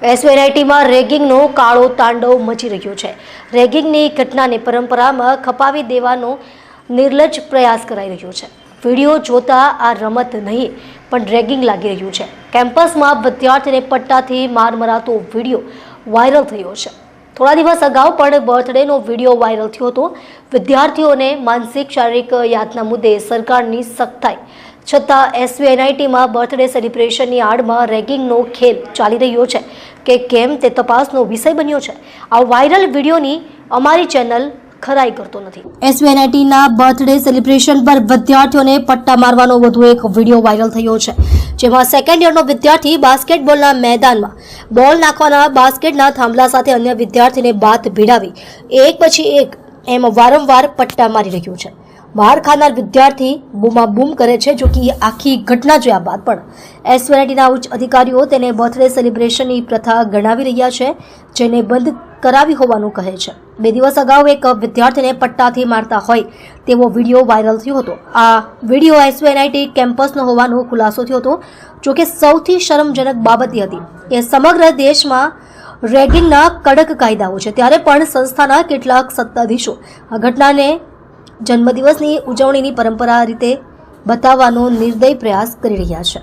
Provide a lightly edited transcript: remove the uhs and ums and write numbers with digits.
એસવીઆઈટીમાં રેગિંગનો કાળો તાંડવ મચી રહ્યો છે। રેગિંગની ઘટનાને પરંપરામાં ખપાવી દેવાનો નિર્લજ્જ પ્રયાસ કરાઈ રહ્યો છે। વિડીયો જોતા આ રમત નહીં પણ રેગિંગ લાગી રહ્યું છે। કેમ્પસમાં વિદ્યાર્થીને પટ્ટાથી માર મરાતો વિડીયો વાયરલ થયો છે। થોડા દિવસ અગાઉ પણ બર્થડેનો વિડીયો વાયરલ થયો હતો। વિદ્યાર્થીઓને માનસિક શારીરિક યાતના મુદ્દે સરકારની સખ્તાઈ છતાં એસવીઆઈટીમાં બર્થડે સેલિબ્રેશનની આડમાં રેગિંગનો ખેલ ચાલી રહ્યો છે કે કેમ તે તપાસનો વિષય બન્યો છે। આ વાયરલ વિડીયોની અમારી ચેનલ ખરાઈ કરતો નથી। એસવીઆઈટીના બર્થડે સેલિબ્રેશન પર વિદ્યાર્થીઓને પટ્ટા મારવાનો વધુ એક વિડીયો વાયરલ થયો છે, જેમાં સેકન્ડ યરનો વિદ્યાર્થી બાસ્કેટબોલના મેદાનમાં બોલ નાખવાના બાસ્કેટના થાંભલા સાથે અન્ય વિદ્યાર્થીને બાથ ભીડાવી એક પછી એક એમ વારંવાર પટ્ટા મારી રહ્યો છે। માર ખાનાર વિદ્યાર્થી બૂમાબૂમ કરે છે। જો કે આખી ઘટના જોયા બાદ પણ એસવીઆઈટીના ઉચ્ચ અધિકારીઓ તેને બર્થડે સેલિબ્રેશનની પ્રથા ગણાવી રહ્યા છે, જેને બંધ કરાવી હોવાનું કહે છે। 2 દિવસ અગાઉ એક વિદ્યાર્થીને પટ્ટાથી મારતા હોય તેવો વિડીયો વાયરલ થયો હતો। આ વિડીયો એસવીઆઈટી કેમ્પસનો હોવાનો ખુલાસો થયો હતો। જો કે સૌથી શરમજનક બાબત એ હતી કે સમગ્ર દેશમાં રેગિંગના કડક કાયદાઓ છે, ત્યારે પણ સંસ્થાના કેટલાક સત્તાધીશો આ ઘટનાને જન્મદિવસની ઉજવણીની પરંપરા રીતે બતાવવાનો નિર્દય પ્રયાસ કરી રહ્યા છે।